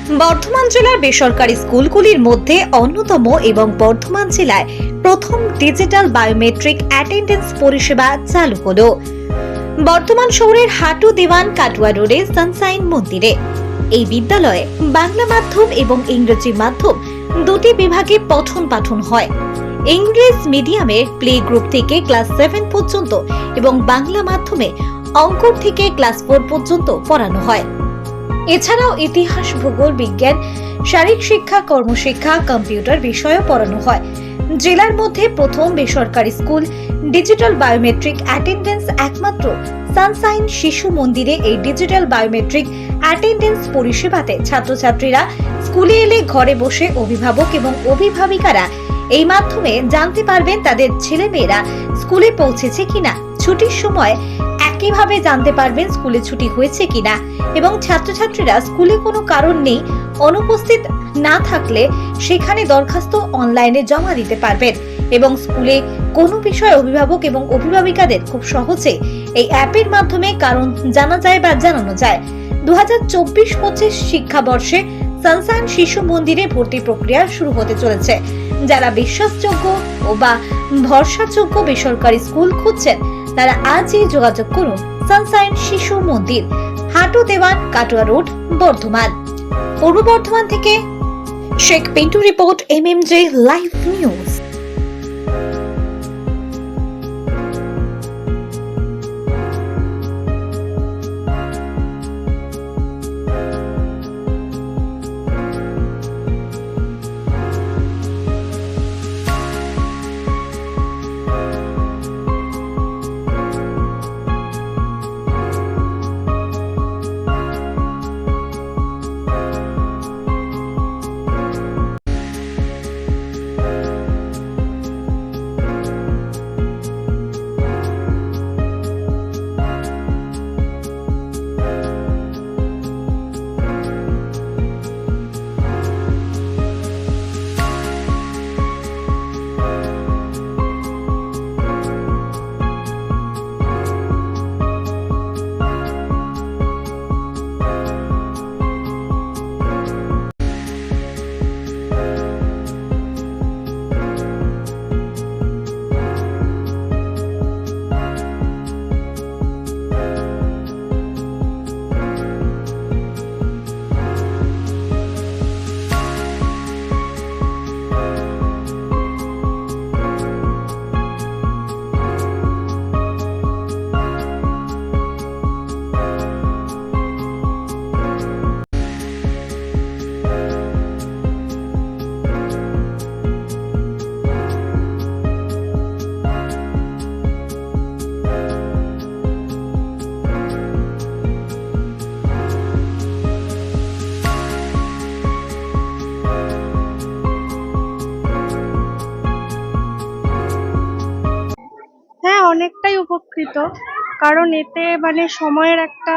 বর্ধমান জেলার বেসরকারি স্কুলগুলির মধ্যে অন্যতম এবং বর্ধমান জেলায় প্রথম ডিজিটাল বায়োমেট্রিক অ্যাটেন্ডেন্স পরিষেবা চালু হলো বর্ধমান শহরের হাটু দেওয়ান কাটুয়া রোডে সানশাইন মন্দিরে। এই বিদ্যালয়ে বাংলা মাধ্যম এবং ইংরেজি মাধ্যম দুটি বিভাগে পঠন পাঠন হয়। ইংলিশ মিডিয়ামে প্লে গ্রুপ থেকে ক্লাস 7 পর্যন্ত এবং বাংলা মাধ্যমে অঙ্কন থেকে ক্লাস 4 পর্যন্ত পড়ানো হয়। এছাড়াও ইতিহাস, ভূগোল, বিজ্ঞান, শারীরিক শিক্ষা, কর্মশিক্ষা, কম্পিউটার বিষয়ও পড়ানো হয়। জেলার মধ্যে প্রথম বেসরকারি স্কুল ডিজিটাল বায়োমেট্রিক অ্যাটেন্ডেন্স একমাত্র সানশাইন শিশু মন্দিরে। এই ডিজিটাল বায়োমেট্রিক অ্যাটেন্ডেন্স পরিষেবাতে ছাত্রছাত্রীরা স্কুলে এলে ঘরে বসে অভিভাবক এবং অভিভাবিকারা এই মাধ্যমে জানতে পারবেন তাদের ছেলেমেয়েরা স্কুলে পৌঁছেছে কিনা। ছুটির সময় একইভাবে জানতে পারবেন স্কুলে ছুটি হয়েছে কিনা এবং ছাত্রছাত্রীরা স্কুলে কোনো কারণ নেই অনুপস্থিত না থাকলে সেখানে দরখাস্ত অনলাইনে জমা দিতে পারবেন এবং স্কুলে কোনো বিষয়ে অভিভাবক এবং অভিভাবিকাদের খুব সহজে এই অ্যাপের মাধ্যমে কারণ জানা যায় বা জানানো যায়। 2024-25 শিক্ষাবর্ষে সানশাইন শিশু মন্দিরে ভর্তি প্রক্রিয়া শুরু হতে চলেছে। যারা বিশ্বাসযোগ্য ও বা ভরসাযোগ্য বেসরকারি স্কুল খুঁজছেন তারা আজই যোগাযোগ করুন সানশাইন শিশু মন্দির, হাটু দেওয়ান কাটোয়া রোড, বর্ধমান। পূর্ব বর্ধমান থেকে Sheikh Pintu report, MMJ live news. হ্যাঁ, অনেকটাই উপকৃত। কারণ এতে মানে সময়ের একটা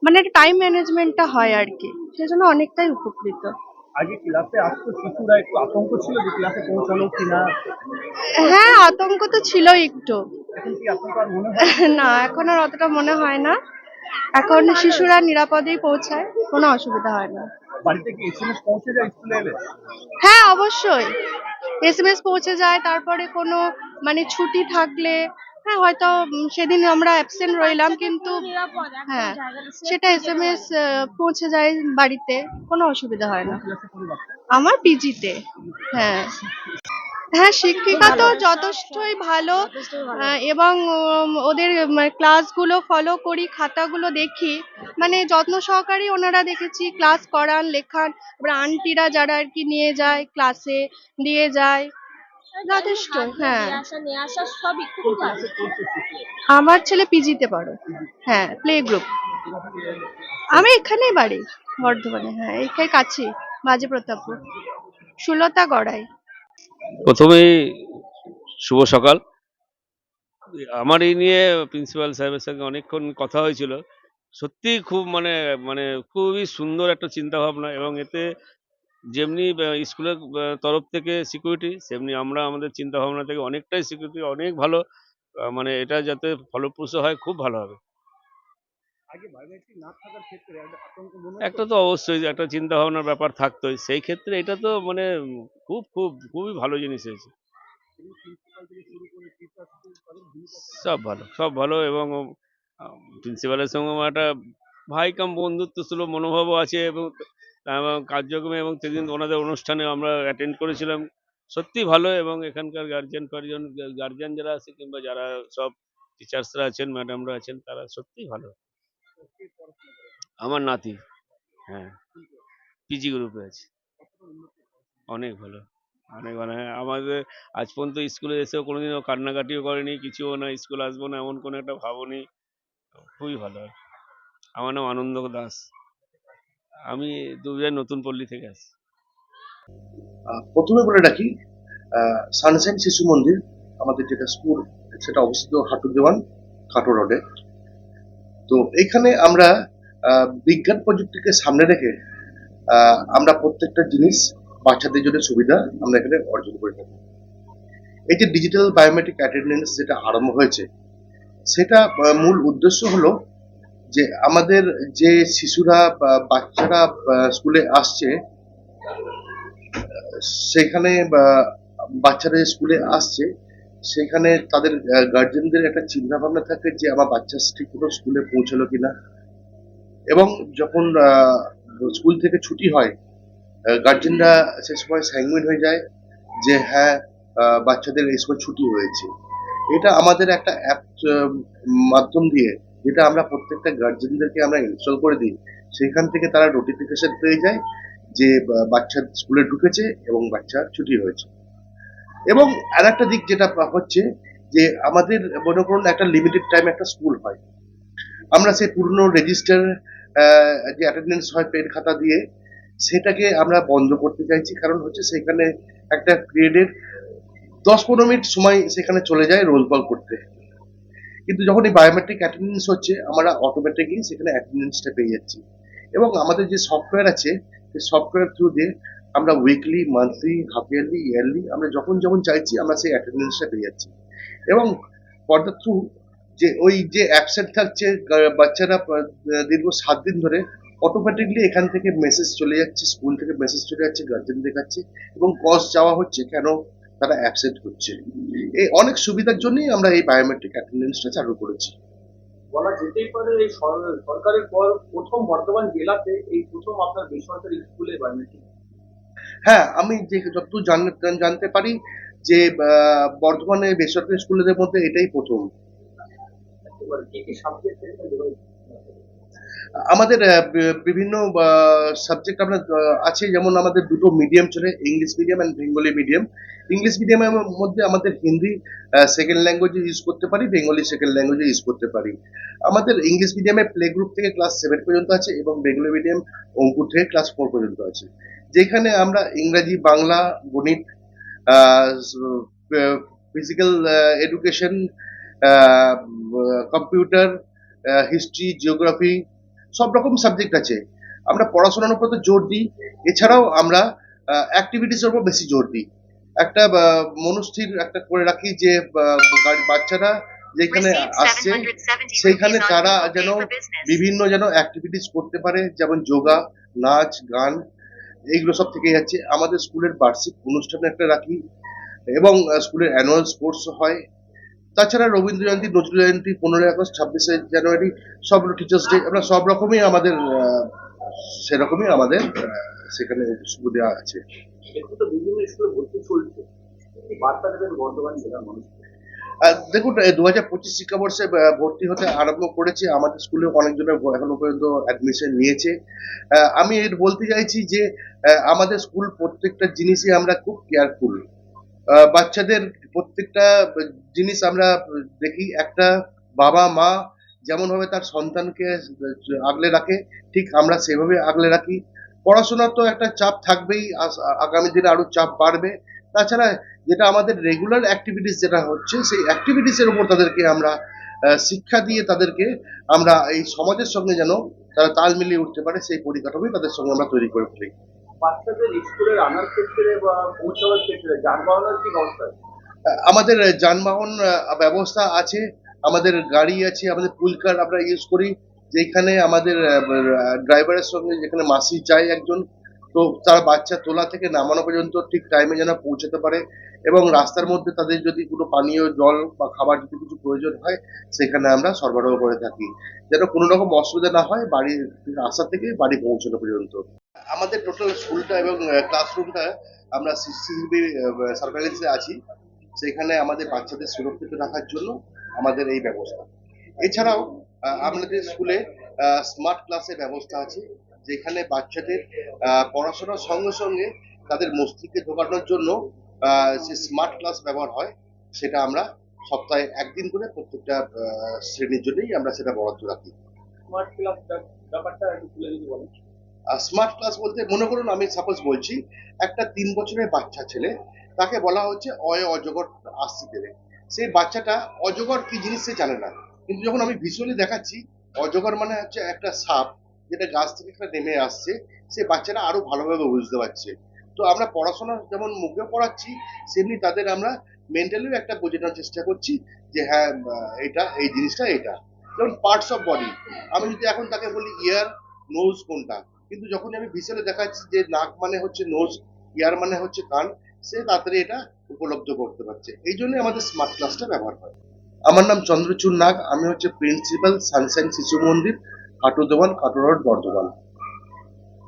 মানে টাইম ম্যানেজমেন্টটা হয় আর কি, সেজন্য অনেকটাই উপকৃত। আগে ক্লাসে আসতো শিশুরা, একটু আতঙ্ক ছিল যে ক্লাসে পৌঁছালো কিনা। হ্যাঁ, আতঙ্ক তো ছিল একটু। এখন কি আতঙ্ক আর মনে হয়? না, এখন আর অতটা মনে হয় না। এখন শিশুরা নিরাপদেই পৌঁছায়, কোনো অসুবিধা হয় না। বাড়িতে কি SMS পৌঁছে যায় স্কুলে এলে? হ্যাঁ, অবশ্যই SMS পৌঁছে যায়। তারপরে কোনো মানে ছুটি থাকলে, হ্যাঁ হয়তো সেদিন আমরা অ্যাবসেন্ট রইলাম, কিন্তু হ্যাঁ সেটা SMS পৌঁছে যায় বাড়িতে, কোনো অসুবিধা হয় না। ক্লাসে পড়ে বাচ্চা আমার পিজিতে। হ্যাঁ হ্যাঁ, শিক্ষিকা তো যথেষ্টই ভালো। এবং ওদের ক্লাসগুলো ফলো করি, খাতাগুলো দেখি, মানে যত্ন সহকারেই ওনারা দেখেছি ক্লাস করান, লেখান। এবার আন্টিরা যারা আর কি নিয়ে যায় ক্লাসে, দিয়ে যায় যথেষ্ট। হ্যাঁ, কোন ক্লাসে পড়ছে শিশু? আমার ছেলে পিজিতে পড়ে। হ্যাঁ, প্লে গ্রুপ। আমি এখানেই বাড়ি, বর্ধমানে। হ্যাঁ, এইখানে কাছে, বাজে প্রতাপপুর, সুলতা গড়াই। প্রথমেই শুভ সকাল। আমার এই নিয়ে প্রিন্সিপাল সাহেবের সঙ্গে অনেকক্ষণ কথা হয়েছিল। সত্যিই খুব মানে মানে খুবই সুন্দর একটা চিন্তাভাবনা, এবং এতে যেমনি স্কুলের তরফ থেকে সিকিউরিটি, সেমনি আমরা আমাদের চিন্তাভাবনা থেকে অনেকটাই সিকিউরিটি অনেক ভালো। মানে এটা যাতে ফলপ্রসূ হয় খুব ভালো হবে। আগে বায়োমেট্রিক না থাকার ক্ষেত্রে একটা আতঙ্ক মনে হতো? একটা তো অবশ্যই একটা চিন্তা ভাবনার ব্যাপার থাকতোই, সেই ক্ষেত্রে এটা তো মানে খুবই ভালো জিনিস হয়েছে। এবং প্রিন্সিপাল থেকে শুরু করে টিচার্স তাদের ভূমিকা কেমন? সব ভালো এবং প্রিন্সিপালের সঙ্গে আমার একটা ভাই কাম বন্ধুত্ব সুলভ মনোভাবও আছে এবং কার্যক্রমে এবং সেদিন ওনাদের অনুষ্ঠানে আমরা অ্যাটেন্ড করেছিলাম, সত্যি ভালো। এবং এখানকার গার্জিয়ান যারা আছে কিংবা যারা সব টিচার্সরা আছেন, ম্যাডামরা আছেন, তারা সত্যিই ভালো। কে পড়াশোনা করে? আমার নাতি, হ্যাঁ, পিজি গ্রুপে আছে। কতটা উন্নত হয়েছে? অনেক ভালো, অনেক মানে আমাদের আজ পর্যন্ত স্কুলে এসেও কোনোদিনও কান্নাকাটিও করেনি, কিছুও না, স্কুল আসবো না এমন কোনো একটা ভাবনি। খুবই ভালো। আমার নাম আনন্দ দাস। আমি দুবিহার নতুন পল্লী থেকে আসছি। প্রথমে বলে রাখি, সানশাইন শিশু মন্দির আমাদের যেটা স্কুল, সেটা অবস্থিত হাটু দেওয়ান খাটো রোডে। তো এখানে আমরা বিজ্ঞান প্রযুক্তিকে সামনে রেখে আমরা প্রত্যেকটা জিনিস বাচ্চাদের জন্য সুবিধা আমরা এখানে অর্জন করে থাকি। এই যে ডিজিটাল বায়োমেট্রিক অ্যাটেন্ডেন্স যেটা আরম্ভ হয়েছে, সেটা মূল উদ্দেশ্য হলো যে আমাদের যে শিশুরা বা বাচ্চারা স্কুলে আসছে, সেখানে বাচ্চারা যে স্কুলে আসছে, সেখানে তাদের গার্জেনদের একটা চিন্তা ভাবনা থাকে যে আমার বাচ্চা ঠিক মতো স্কুলে পৌঁছালো কিনা। এবং যখন স্কুল থেকে ছুটি হয়, গার্জেনরা সে সময় স্যাঙ্গুইন হয়ে যায় যে হ্যাঁ, বাচ্চাদের এই সময় ছুটি হয়েছে। এটা আমাদের একটা অ্যাপ মাধ্যম দিয়ে, যেটা আমরা প্রত্যেকটা গার্জেনদেরকে আমরা ইনস্টল করে দিই, সেখান থেকে তারা নোটিফিকেশন পেয়ে যায় যে বাচ্চা স্কুলে ঢুকেছে এবং বাচ্চার ছুটি হয়েছে। এবং আর একটা দিক যেটা হচ্ছে যে আমাদের মনে করুন একটা লিমিটেড টাইম একটা স্কুল হয়, আমরা সেই পুরনো রেজিস্টার যে অ্যাটেন্ডেন্স হয় পেন খাতা দিয়ে, সেটাকে আমরা বন্ধ করতে চাইছি। কারণ হচ্ছে সেখানে একটা পিরিয়ডের 10-15 মিনিট সময় সেখানে চলে যায় রোল কল করতে। কিন্তু যখন এই বায়োমেট্রিক অ্যাটেন্ডেন্স হচ্ছে, আমরা অটোমেটিকলি সেখানে অ্যাটেন্ডেন্সটা পেয়ে যাচ্ছি। এবং আমাদের যে সফটওয়্যার আছে, সেই সফটওয়্যার থ্রু দিয়ে আমরা weekly, monthly, half yearly, yearly আমরা যখন যখন চাইছি আমরা সেই অ্যাটেন্ডেন্সটা পেয়ে যাচ্ছি। এবং ফর দ্য থ্রু যে ওই যে অ্যাবসেন্ট থাকছে বাচ্চারা দীর্ঘ 7 দিন ধরে, অটোমেটিকলি এখান থেকে মেসেজ চলে যাচ্ছে, স্কুল থেকে মেসেজ চলে যাচ্ছে গার্জেনদের কাছে, এবং কজ চাওয়া হচ্ছে কেন তারা অ্যাবসেন্ট হচ্ছে। এই অনেক সুবিধার জন্যই আমরা এই বায়োমেট্রিক অ্যাটেন্ডেন্সটা চালু করেছি। বলা যেতেই পারে এই সরকারের পর প্রথম বর্ধমান জেলাতে এই প্রথম আপনার বেসরকারি স্কুলে বায়োমেট্রিক। হ্যাঁ, আমি যে যতদূর জানতে পারি যে বর্ধমানে বেসরকারি স্কুলের মধ্যে এটাই প্রথম। একেবারে কি কি সাবজেক্ট আমাদের বিভিন্ন সাবজেক্ট আমরা আছে, যেমন আমাদের দুটো মিডিয়াম চলে, English medium and Bengali medium. English মিডিয়ামের মধ্যে আমাদের হিন্দি সেকেন্ড ল্যাঙ্গুয়েজে ইউজ করতে পারি, বেঙ্গলি সেকেন্ড ল্যাঙ্গুয়েজে ইউজ করতে পারি। আমাদের ইংলিশ মিডিয়ামে প্লে গ্রুপ থেকে ক্লাস 7 পর্যন্ত আছে, এবং বেঙ্গলি মিডিয়াম অঙ্কুর থেকে ক্লাস 4 পর্যন্ত আছে, যেখানে আমরা ইংরাজি, বাংলা, গণিত, physical education, computer, history, geography, সব রকম সাবজেক্ট আছে। আমরা পড়াশোনার উপর তো জোর দিই, এছাড়াও আমরা অ্যাক্টিভিটিসের উপর বেশি জোর দিই। একটা মনস্থির একটা করে রাখি যে বাচ্চারা যেখানে আসছে, সেইখানে তারা যেন বিভিন্ন অ্যাক্টিভিটিস করতে পারে, যেমন যোগা, নাচ, গান, এইগুলো সব থেকে যাচ্ছে। আমাদের স্কুলের বার্ষিক অনুষ্ঠান একটা রাখি, এবং স্কুলের অ্যানুয়াল স্পোর্টস হয়। তাছাড়া রবীন্দ্র জয়ন্তী, নজরুল জয়ন্তী, 15ই আগস্ট, 26শে জানুয়ারি, সব টিচার্স ডে, আমরা সব রকমই আমাদের সেরকমই আমাদের সেখানে সুবিধা আছে। এখন তো বিভিন্ন স্কুলে ভর্তি চলছে, কি বার্তা দেবেন বর্ধমান জেলার মানুষ? দেখুন, 2025 শিক্ষাবর্ষে ভর্তি হতে আরম্ভ করেছে। আমাদের স্কুলে অনেকজনের এখনো পর্যন্ত অ্যাডমিশন নিয়েছে। আমি এর বলতে চাইছি যে আমাদের স্কুল প্রত্যেকটা জিনিসই আমরা খুব কেয়ারফুল। বাচ্চাদের প্রত্যেকটা জিনিস আমরা দেখি, একটা বাবা মা যেমন ভাবে তার সন্তানকে আগলে রাখে, ঠিক আমরা সেভাবে আগলে রাখি। পড়াশোনার তো একটা চাপ থাকবেই, আগামী দিনে আরো চাপ বাড়বে। তাছাড়া যেটা আমাদের রেগুলার অ্যাক্টিভিটিস যেটা হচ্ছে, সেই অ্যাক্টিভিটিসের উপর তাদেরকে আমরা শিক্ষা দিয়ে তাদেরকে আমরা এই সমাজের সঙ্গে যেন তারা তাল মিলিয়ে উঠতে পারে, সেই পরিকাঠামোই তাদের সঙ্গে আমরা তৈরি করে ফেলি। বাচ্চাদের স্কুলের আনার ক্ষেত্রে বা পৌঁছানোর ক্ষেত্রে যানবাহনের কি ব্যবস্থা আছে? আমাদের যানবাহন ব্যবস্থা আছে, আমাদের গাড়ি আছে, আমাদের পুল কার আমরা ইউজ করি। যেখানে আমাদের ড্রাইভারের সঙ্গে যেখানে মাসি যায় একজন, তো তার বাচ্চা তোলা থেকে নামানো পর্যন্ত ঠিক টাইমে যেন পৌঁছাতে পারে, এবং রাস্তার মধ্যে তাদের যদি কোনো পানীয় জল বা খাবার যদি কিছু প্রয়োজন হয় সেখানে আমরা সরবরাহ করে থাকি, যেন কোনো রকম অসুবিধা না হয় বাড়ি আসা থেকে বাড়ি পৌঁছানো পর্যন্ত। আমাদের টোটাল স্কুলটা এবং ক্লাসরুমটা আমরা সিসিটিভি সার্ভেলেন্সে আছি, সেখানে আমাদের বাচ্চাদের সুরক্ষিত রাখার জন্য আমাদের এই ব্যবস্থা। এছাড়াও আমাদের স্কুলে স্মার্ট ক্লাসের ব্যবস্থা আছে, যেখানে বাচ্চাদের পড়াশোনার সঙ্গে সঙ্গে তাদের মস্তিষ্কে ঢোকানোর জন্য যে স্মার্ট ক্লাস ব্যবহার হয়, সেটা আমরা সপ্তাহে একদিন করে প্রত্যেকটা শ্রেণীর জন্যই আমরা সেটা বরাদ্দ রাখি। স্মার্ট ক্লাস ব্যাপারটা একটু তুলে যদি বলেন। স্মার্ট ক্লাস বলতে মনে করুন আমি সাপোজ বলছি, একটা 3 বছরের বাচ্চা ছেলে, তাকে বলা হচ্ছে অজগর আসতে দেবে। সেই বাচ্চাটা অজগর কি জিনিস সে জানে না, কিন্তু যখন আমি ভিজুয়ালি দেখাচ্ছি অজগর মানে হচ্ছে একটা সাপ যেটা গাছ থেকে একটা নেমে আসছে, সে বাচ্চারা আরো ভালোভাবে বুঝতে পারছে। তো আমরা পড়াশোনা যেমন মুখে পড়াচ্ছি, সেমনি তাদের আমরা মেন্টালিও একটা বোঝানোর চেষ্টা করছি যে হ্যাঁ এটা এই জিনিসটা এটা। যেমন পার্টস অফ বডি, আমি যদি এখন তাকে বলি ইয়ার নোজ কোনটা, কিন্তু যখন আমি ভিজুয়ালি দেখাচ্ছি যে নাক মানে হচ্ছে নোজ, ইয়ার মানে হচ্ছে কান, সে তাড়াতাড়ি এটা উপলব্ধ করতে পারছে। এই জন্য আমাদের স্মার্ট ক্লাসটা ব্যবহার হয়। আমার নাম চন্দ্রচূড় নাগ, আমি হচ্ছে প্রিন্সিপাল সানশাইন শিশু মন্দির, কাটুদেওয়ান, কাটোয়া রোড, বর্ধমান।